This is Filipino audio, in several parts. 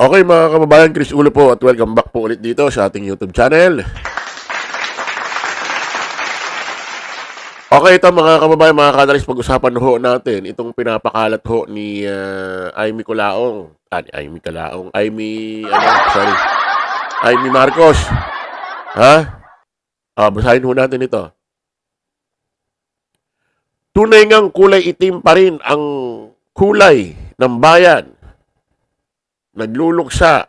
Okay mga kababayan, Chris Ulo po at welcome back po ulit dito sa ating YouTube channel. Okay, ito mga kababayan, mga kanalis, pag-usapan ho natin itong pinapakalat ho ni Amy Colaong. Amy Colaong. Amy Marcos. Ha? Basahin ho natin ito. Tunay ngang kulay itim pa rin ang kulay ng bayan. Nagluluksa,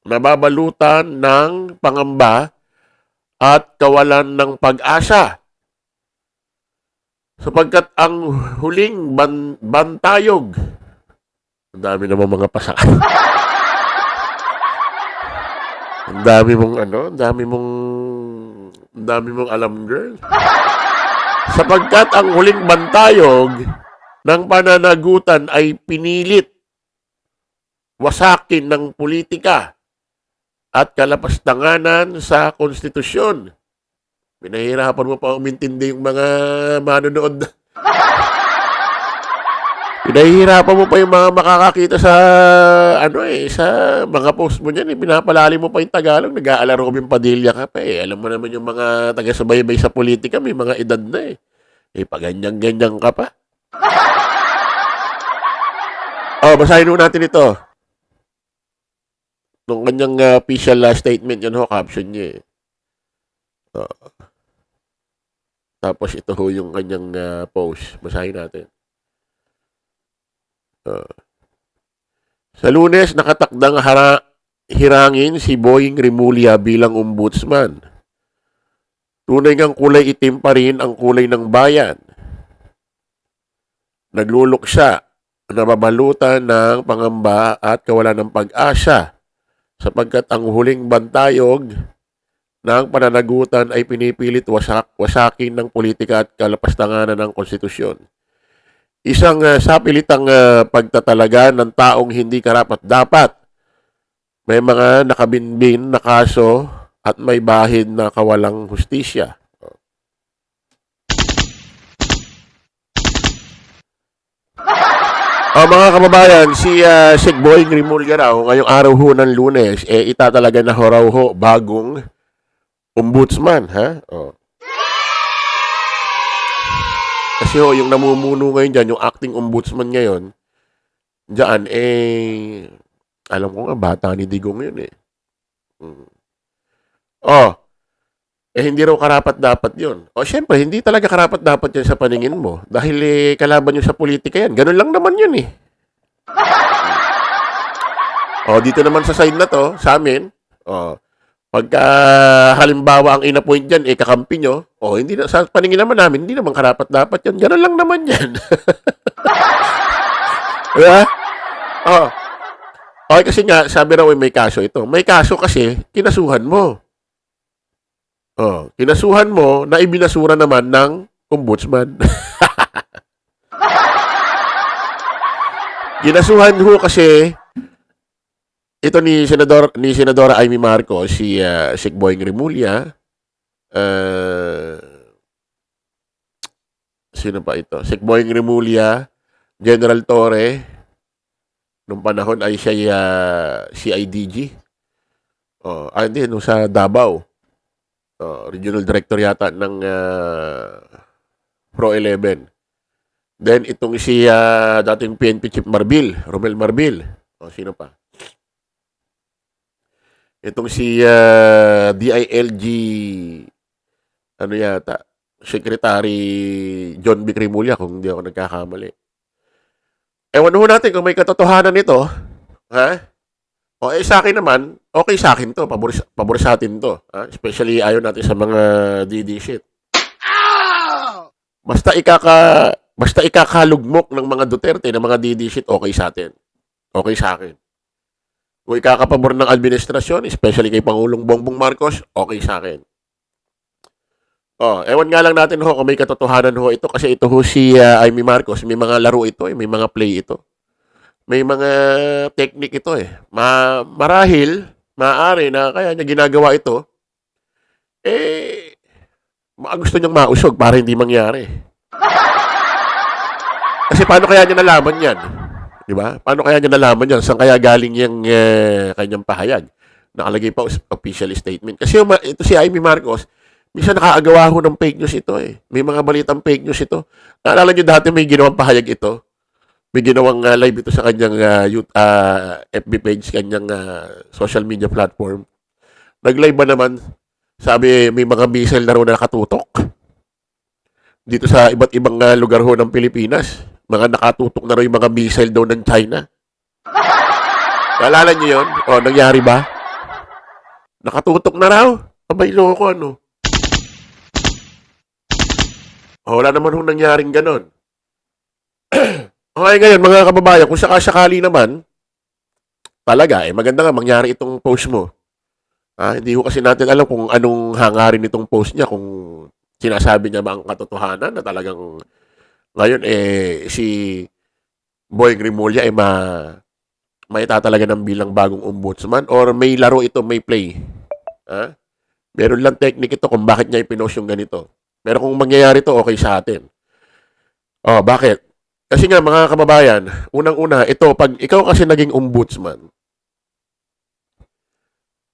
nababalutan ng pangamba at kawalan ng pag-asa. Sapagkat ang huling bantayog, ang dami naman mga pasak. ang dami mong alam, girl. Sapagkat ang huling bantayog ng pananagutan ay pinilit wasakin ng politika at kalapastanganan sa konstitusyon. Pinahirapan mo pa umintindi yung mga manonood. Pinahirapan mo pa yung mga makakakita sa sa mga post mo niyan. Pinapalalim mo pa yung Tagalog. Nag-aalala Robin Padilla ka pa eh. Alam mo naman yung mga taga-subaybay sa politika, may mga edad na eh. Paganyan-ganyan ka pa. Basahin mo natin ito. Nung kanyang official statement, yun ho, caption niya eh. Tapos ito ho yung kanyang post. Basahin natin. Sa Lunes, nakatakdang hirangin si Boying Rimulya bilang ombudsman. Tunay ngang kulay itim pa rin ang kulay ng bayan. Nagluluksa, nababalutan ng pangamba at kawalan ng pag-asa sapagkat ang huling bantayog ng pananagutan ay pinipilit wasakin ng politika at kalapastanganan ng konstitusyon. Isang sapilitang pagtatalaga ng taong hindi karapat-dapat. May mga nakabinbin na kaso at may bahid na kawalang hustisya. Mga kababayan, si Sigboy Rimulya raw, ngayong araw ho ng Lunes, itatalaga na ho raw ho bagong ombudsman, ha? Kasi ho, yung namumuno ngayon dyan, yung acting ombudsman ngayon, dyan, alam ko nga, bata ni Digong yun eh. Hindi raw karapat-dapat yun. Syempre, hindi talaga karapat-dapat yan sa paningin mo. Dahil kalaban nyo sa politika yan. Ganun lang naman yun eh. Dito naman sa side na to, sa amin, pagka halimbawa ang in-appoint dyan, kakampi nyo, hindi na, sa paningin naman namin, hindi naman karapat-dapat yan. Ganun lang naman yan. Diba? Okay, kasi nga, sabi raw may kaso ito. May kaso kasi, kinasuhan mo. Kinasuhan mo na ibinasura naman ng ombudsman. Kinasuhan ho kasi ito ni Senadora Amy Marcos, si Sigboy Rimulya. Sino pa ito? Sigboy Rimulya, General Torre, nung panahon ay siya CIDG. Hindi, nung sa Davao. Regional Director yata ng Pro 11. Then, itong si dating PNP Chief Marbil, Romel Marbil. Sino pa? Itong si DILG, Secretary John B. Rimulya, kung hindi ako nagkakamali. Ewan ho natin kung may katotohanan nito. Ha? Sa akin naman, okay sa akin to. Pabor sa atin to. Especially ayaw natin sa mga DD shit. Basta ikakalugmok ng mga Duterte, ng mga DD shit, okay sa atin. Okay sa akin. Kung ikakapabor ng administrasyon, especially kay Pangulong Bongbong Marcos, okay sa akin. Ewan nga lang natin ho kung may katotohanan ho ito kasi ito ho si Amy Marcos, may mga laro ito, may mga play ito. May mga technique ito eh. Marahil, maaari na kaya niya ginagawa ito, gusto niyang mausog para hindi mangyari. Kasi paano kaya niya nalaman yan? Di ba? Paano kaya niya nalaman yan? Saan kaya galing yung kanyang pahayag? Nakalagay pa official statement. Kasi ito si Amy Marcos, minsan nakaagawa ho ng fake news ito eh. May mga balitang fake news ito. Naalala niyo dati may ginawang pahayag ito? May ginawang live ito sa kanyang FB page, kanyang social media platform. Nag-live ba naman? Sabi may mga missile na raw na nakatutok dito sa iba't ibang lugar ho ng Pilipinas. Mga nakatutok na raw yung mga missile daw ng China. Naalala niyo yun? O, nangyari ba? Nakatutok na raw. Abay, loko ano. O, wala naman hong nangyaring ganon. Okay, ngayon, mga kababayan, kung sakasakali naman, talaga, maganda nga mangyari itong post mo. Hindi ko kasi natin alam kung anong hangarin itong post niya, kung sinasabi niya ba ang katotohanan na talagang ngayon, si Boying Rimulya may tatalaga ng bilang bagong ombudsman or may laro ito, may play. Meron lang technique ito kung bakit niya ipinost yung ganito. Pero kung mangyayari ito, okay sa atin. Bakit? Kasi nga mga kababayan, unang-una, ito, pag ikaw kasi naging ombudsman,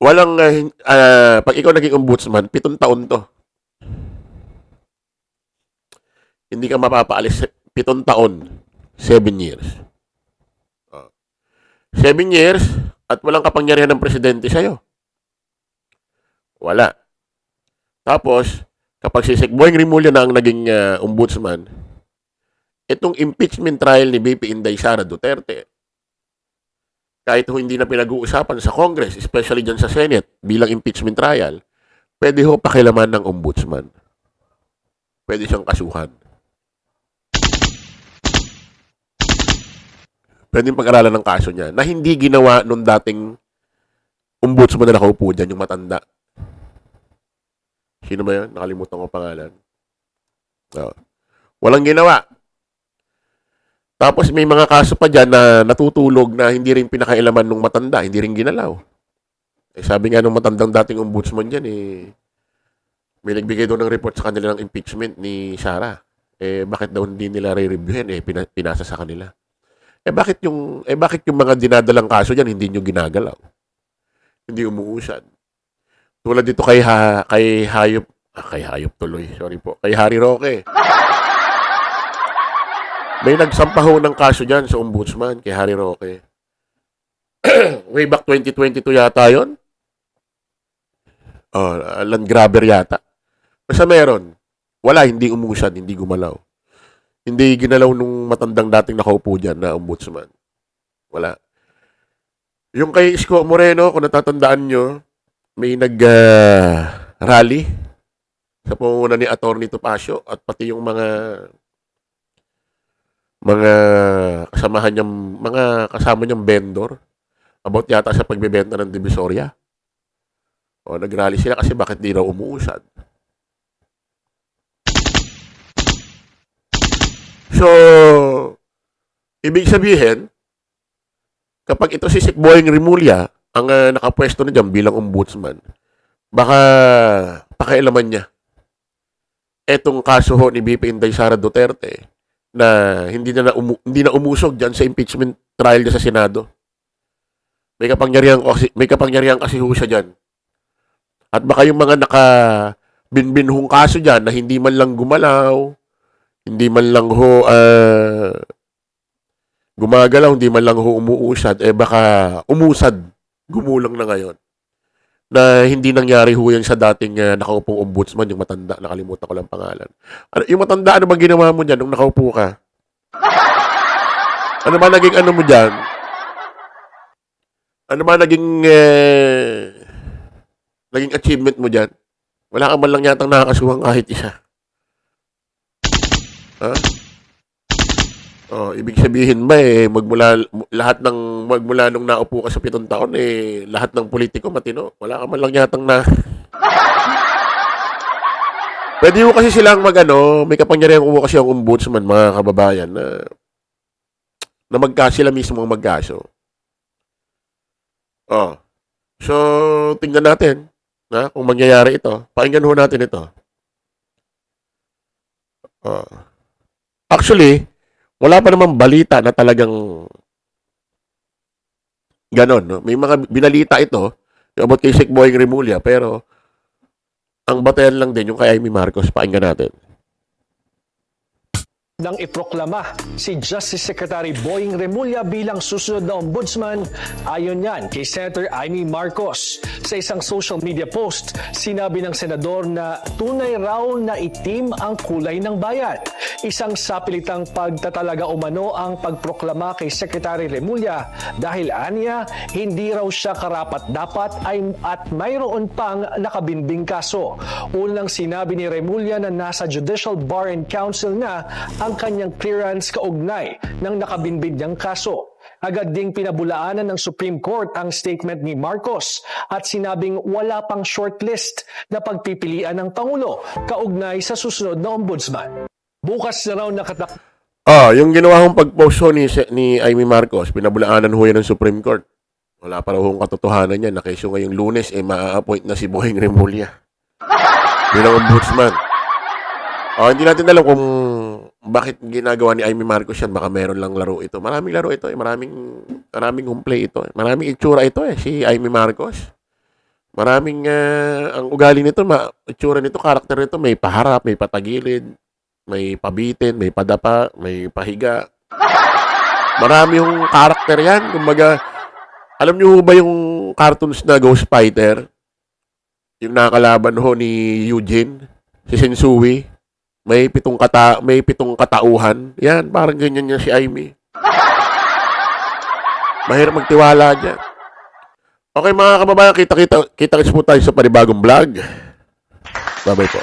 pag ikaw naging ombudsman, 7 taon to. Hindi ka mapapaalis 7 taon, 7 years. 7 years at walang kapangyarihan ng presidente sa'yo. Wala. Tapos, kapag si Boying Rimulya na ang naging ombudsman, itong impeachment trial ni BP Inday Sara Duterte, kahit hindi na pinag-uusapan sa Congress, especially dyan sa Senate, bilang impeachment trial, pwede ho pakilaman ng ombudsman. Pwede siyang kasuhan. Pwede pag-aralan ng kaso niya na hindi ginawa nung dating ombudsman na nakaupo dyan, yung matanda. Sino ba yun? Nakalimutan ko pangalan. Walang ginawa. Tapos may mga kaso pa dyan na natutulog na hindi rin pinakailaman nung matanda, hindi rin ginalaw. Sabi nga nung matandang dating ombudsman dyan, may nagbigay doon ng report sa kanila ng impeachment ni Sara. Bakit daw hindi nila re-reviewin? Pinasa sa kanila. Bakit yung mga dinadalang kaso dyan hindi nyo ginagalaw? Hindi umuusad. Tulad dito kay Hayop tuloy. Sorry po. Kay Harry Roque. May nagsampaho ng kaso dyan sa ombudsman kay Harry Roque. Way back 2022 yata yun. Land grabber yata. Basta meron. Wala, hindi umusad, hindi gumalaw. Hindi ginalaw nung matandang dating nakaupo dyan na ombudsman. Wala. Yung kay Isko Moreno, kung natatandaan nyo, may nag-rally sa pangunguna ni Atty. Topacio at pati yung mga kasama niyang vendor about yata sa pagbebenta ng Divisoria. Nag-rally sila kasi bakit di raw umuusad. So, ibig sabihin, kapag ito si Boying Rimulya ang nakapwesto na dyan bilang ombudsman, baka pakialaman niya etong kaso ho ni BP Inday Sara Duterte na hindi na umusog dyan sa impeachment trial niya sa Senado. May kapangyarihan kasi ho siya dyan. At baka yung mga binbinhong kaso dyan na hindi man lang gumalaw, hindi man lang ho gumagalaw, hindi man lang ho umuusad, baka umusad, gumulang na ngayon. Na hindi nangyari ho yan sa dating nakaupong ombudsman, yung matanda, nakalimutan ko lang pangalan. Yung matanda, ano bang ginawa mo dyan nung nakaupo ka? Ano ba naging ano mo dyan? Ano ba naging achievement mo dyan? Wala ka man lang yatang nakakasuhan kahit isa. Ibig sabihin ba magmula nung naupo ka sa 7 taon lahat ng politiko matino. Wala ka man lang yatang na. Pwede mo kasi silang may kapangyarihan ko kasi ang ombudsman, mga kababayan, na sila mismo ang magkaso. So, tingnan natin kung mangyayari ito. Pakinggan ho natin ito. Actually, wala pa namang balita na talagang Ganon, no? May mga binalita ito about kay Sek Boying Remulla, pero ang batayan lang din yung kay Amy Marcos. Pakinggan natin. Nang iproklama si Justice Secretary Boying Remulla bilang susunod na ombudsman, ayon yan kay Senator Amy Marcos. Sa isang social media post, sinabi ng senador na tunay raw na itim ang kulay ng bayan. Isang sapilitang pagtatalaga umano ang pagproklama kay Secretary Remulla dahil aniya hindi raw siya karapat-dapat at mayroon pang nakabinbing kaso. Unang sinabi ni Remulla na nasa Judicial Bar and Council na ang kanyang clearance kaugnay ng nakabinbid niyang kaso. Agad ding pinabulaanan ng Supreme Court ang statement ni Marcos at sinabing wala pang shortlist na pagpipilian ng Pangulo kaugnay sa susunod na ombudsman. Bukas na raw Yung ginawa kong pag-post ho ni Amy Marcos, pinabulaanan ho yan ng Supreme Court. Wala pa raw hong katotohanan yan na kesyo ngayong Lunes, maa-appoint na si Boying Remulla bilang ombudsman. Hindi natin alam kung bakit ginagawa ni Amy Marcos yan. Baka meron lang laro ito. Maraming laro ito. Maraming humplay ito. Maraming itsura ito si Amy Marcos. Maraming, ang ugali nito, itsura nito, karakter nito, may paharap, may patagilid, may pabitin, may padapa, may pahiga. Marami yung karakter yan. Kumbaga, alam niyo ba yung cartoons na Ghost Fighter? Yung nakakalaban ho ni Eugene, si Sensui. May pitong katauhan. Yan, parang ganyan niya si Amy. Mahirap magtiwala dyan. Okay mga kababayan, kita-kits po tayo sa panibagong vlog. Bye-bye po.